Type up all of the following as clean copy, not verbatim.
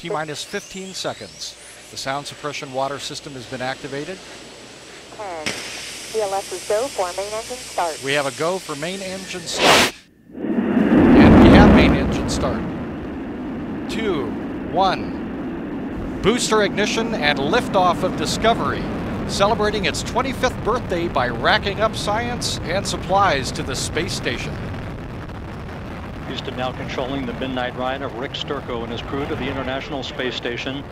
T-minus 15 seconds. The sound suppression water system has been activated. 10. VLS is go for main engine start. We have a go for main engine start. And we have main engine start. 2, 1. Booster ignition and liftoff of Discovery, celebrating its 25th birthday by racking up science and supplies to the space station. Houston now controlling the midnight ride of Rick Sturckow and his crew to the International Space Station.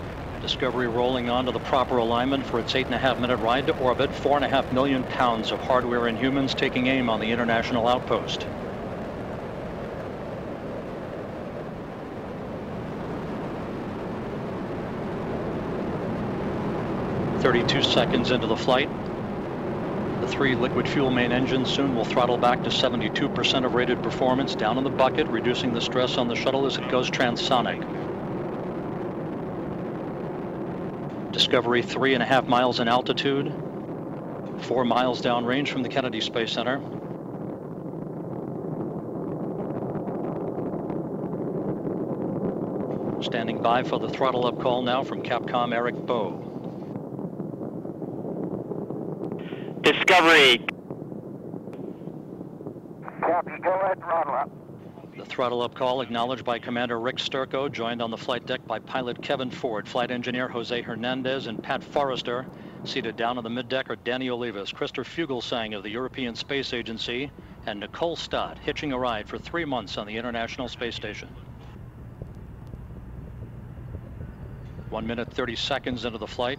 Discovery rolling on to the proper alignment for its 8.5-minute ride to orbit. 4.5 million pounds of hardware and humans taking aim on the International outpost. "32 seconds into the flight. The 3 liquid fuel main engines soon will throttle back to 72% of rated performance, down in the bucket, reducing the stress on the shuttle as it goes transonic. Discovery 3.5 miles in altitude, 4 miles downrange from the Kennedy Space Center. Standing by for the throttle up call now from Capcom Eric Bowe. Discovery. Copy, go ahead, throttle up. The throttle up call acknowledged by Commander Rick Sturckow, joined on the flight deck by pilot Kevin Ford, flight engineer Jose Hernandez, and Pat Forrester. Seated down on the middeck are Danny Olivas, Christopher Fugelsang of the European Space Agency, and Nicole Stott, hitching a ride for 3 months on the International Space Station. 1 minute 30 seconds into the flight.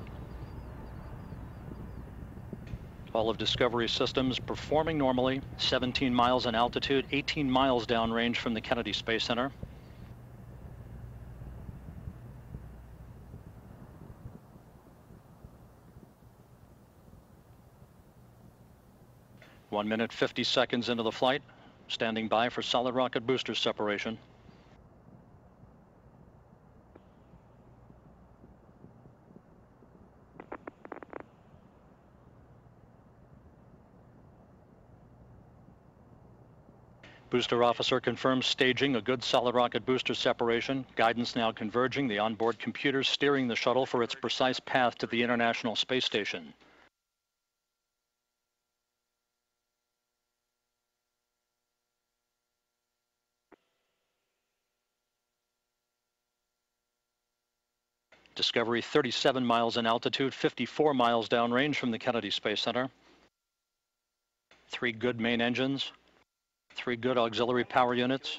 All of Discovery's systems performing normally. 17 miles in altitude, 18 miles downrange from the Kennedy Space Center. One minute 50 seconds into the flight. Standing by for solid rocket booster separation. Booster officer confirms staging a good solid rocket booster separation. Guidance now converging, the onboard computers steering the shuttle for its precise path to the International Space Station. Discovery 37 miles in altitude, 54 miles downrange from the Kennedy Space Center. 3 good main engines. 3 good auxiliary power units,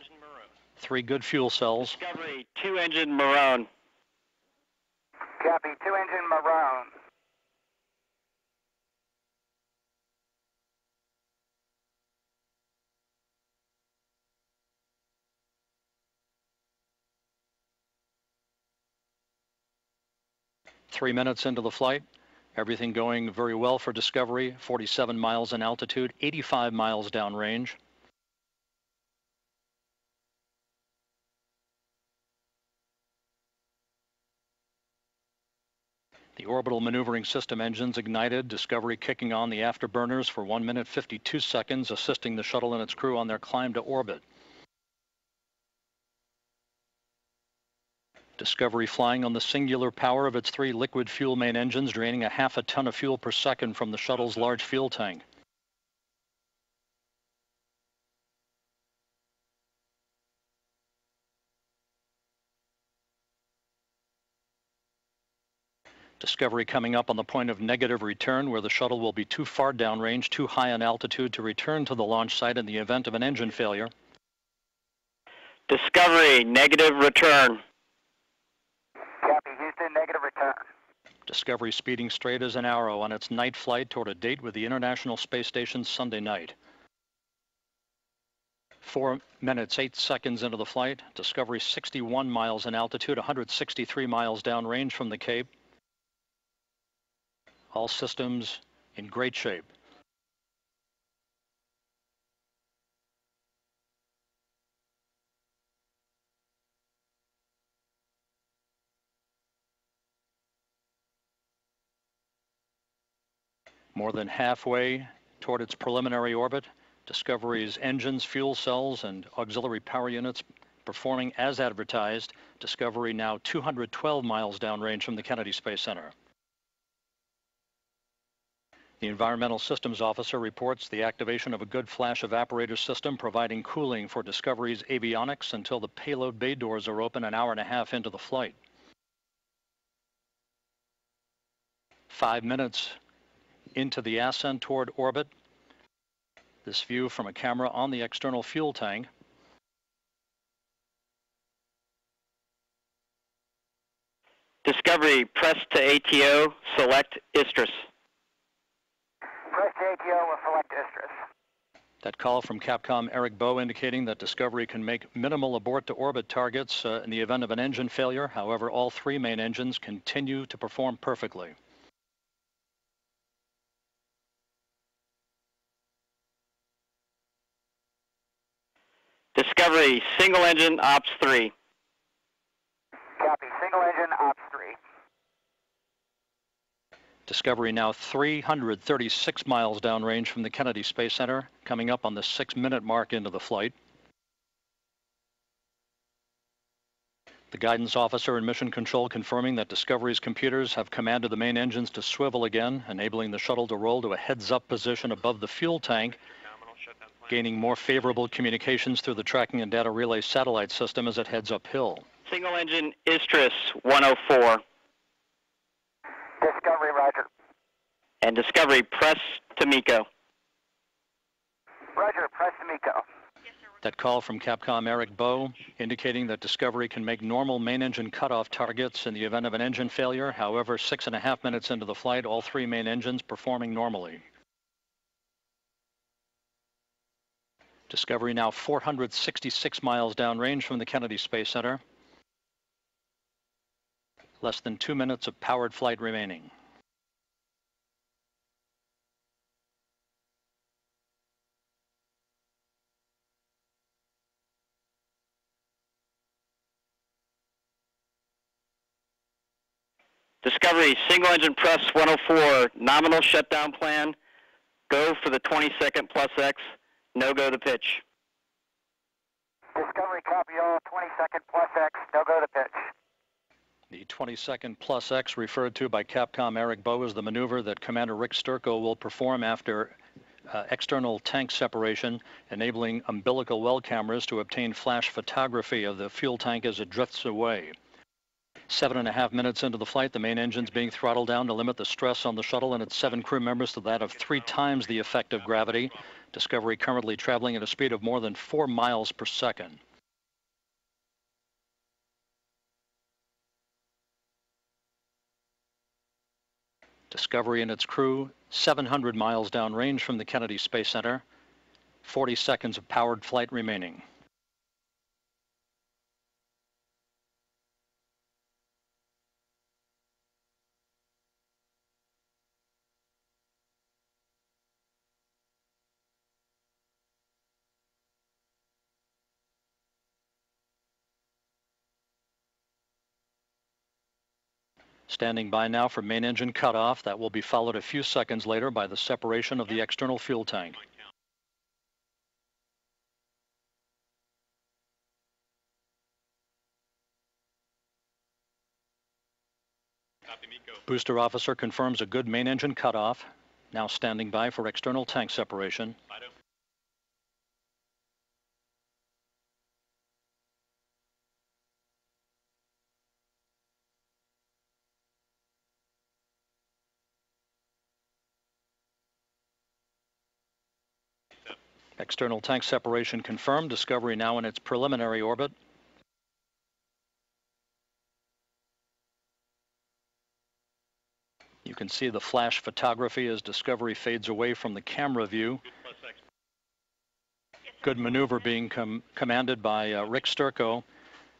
3 good fuel cells. Discovery, 2 engine maroon. Copy, 2 engine maroon. Three minutes into the flight, everything going very well for Discovery. 47 miles in altitude, 85 miles downrange. The orbital maneuvering system engines ignited, Discovery kicking on the afterburners for 1 minute 52 seconds, assisting the shuttle and its crew on their climb to orbit. Discovery flying on the singular power of its 3 liquid fuel main engines, draining a half a ton of fuel per second from the shuttle's large fuel tank. Discovery coming up on the point of negative return, where the shuttle will be too far downrange, too high in altitude to return to the launch site in the event of an engine failure. Discovery, negative return. Copy, Houston, negative return. Discovery speeding straight as an arrow on its night flight toward a date with the International Space Station Sunday night. 4 minutes 8 seconds into the flight, Discovery 61 miles in altitude, 163 miles downrange from the Cape. All systems in great shape. More than halfway toward its preliminary orbit, Discovery's engines, fuel cells, and auxiliary power units performing as advertised. Discovery now 212 miles downrange from the Kennedy Space Center. The Environmental Systems Officer reports the activation of a good flash evaporator system providing cooling for Discovery's avionics until the payload bay doors are open an hour and a half into the flight. 5 minutes into the ascent toward orbit. This view from a camera on the external fuel tank. Discovery, press to ATO, select ISTRIS. Press ATO will select ISTRIS. That call from Capcom Eric Bowe indicating that Discovery can make minimal abort to orbit targets in the event of an engine failure. However, all 3 main engines continue to perform perfectly. Discovery, single engine, ops 3. Copy, single engine, ops 3. Discovery now 336 miles downrange from the Kennedy Space Center, coming up on the 6-minute mark into the flight. The guidance officer and mission control confirming that Discovery's computers have commanded the main engines to swivel again, enabling the shuttle to roll to a heads-up position above the fuel tank, gaining more favorable communications through the tracking and data relay satellite system as it heads uphill. Single engine, ISTRIS 104. Discovery, roger. And Discovery, press to MECO. Roger, press to MECO. That call from Capcom Eric Bowe indicating that Discovery can make normal main engine cutoff targets in the event of an engine failure. However, 6.5 minutes into the flight, all 3 main engines performing normally. Discovery now 466 miles downrange from the Kennedy Space Center. Less than 2 minutes of powered flight remaining. Discovery, single engine, press 104, nominal shutdown plan, go for the 20-second plus X, no go to pitch. Discovery, copy all, 20-second plus X, no go to pitch. The 20-second plus X referred to by Capcom Eric Bowe is the maneuver that Commander Rick Sturckow will perform after external tank separation, enabling umbilical well cameras to obtain flash photography of the fuel tank as it drifts away. 7.5 minutes into the flight, the main engines being throttled down to limit the stress on the shuttle and its 7 crew members to that of 3 times the effect of gravity. Discovery currently traveling at a speed of more than 4 miles per second. Discovery and its crew 700 miles downrange from the Kennedy Space Center. 40 seconds of powered flight remaining. Standing by now for main engine cutoff. That will be followed a few seconds later by the separation of the external fuel tank. Booster officer confirms a good main engine cutoff. Now standing by for external tank separation. External tank separation confirmed. Discovery now in its preliminary orbit. You can see the flash photography as Discovery fades away from the camera view. Good maneuver being commanded by Rick Sturckow,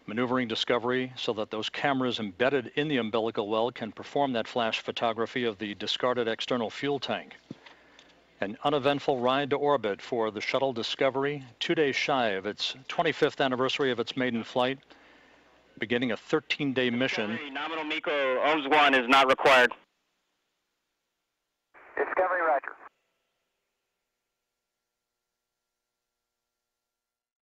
maneuvering Discovery so that those cameras embedded in the umbilical well can perform that flash photography of the discarded external fuel tank. An uneventful ride to orbit for the shuttle Discovery, 2 days shy of its 25th anniversary of its maiden flight, beginning a 13-day mission. Discovery, nominal MECO, OMS 1 is not required. Discovery, roger.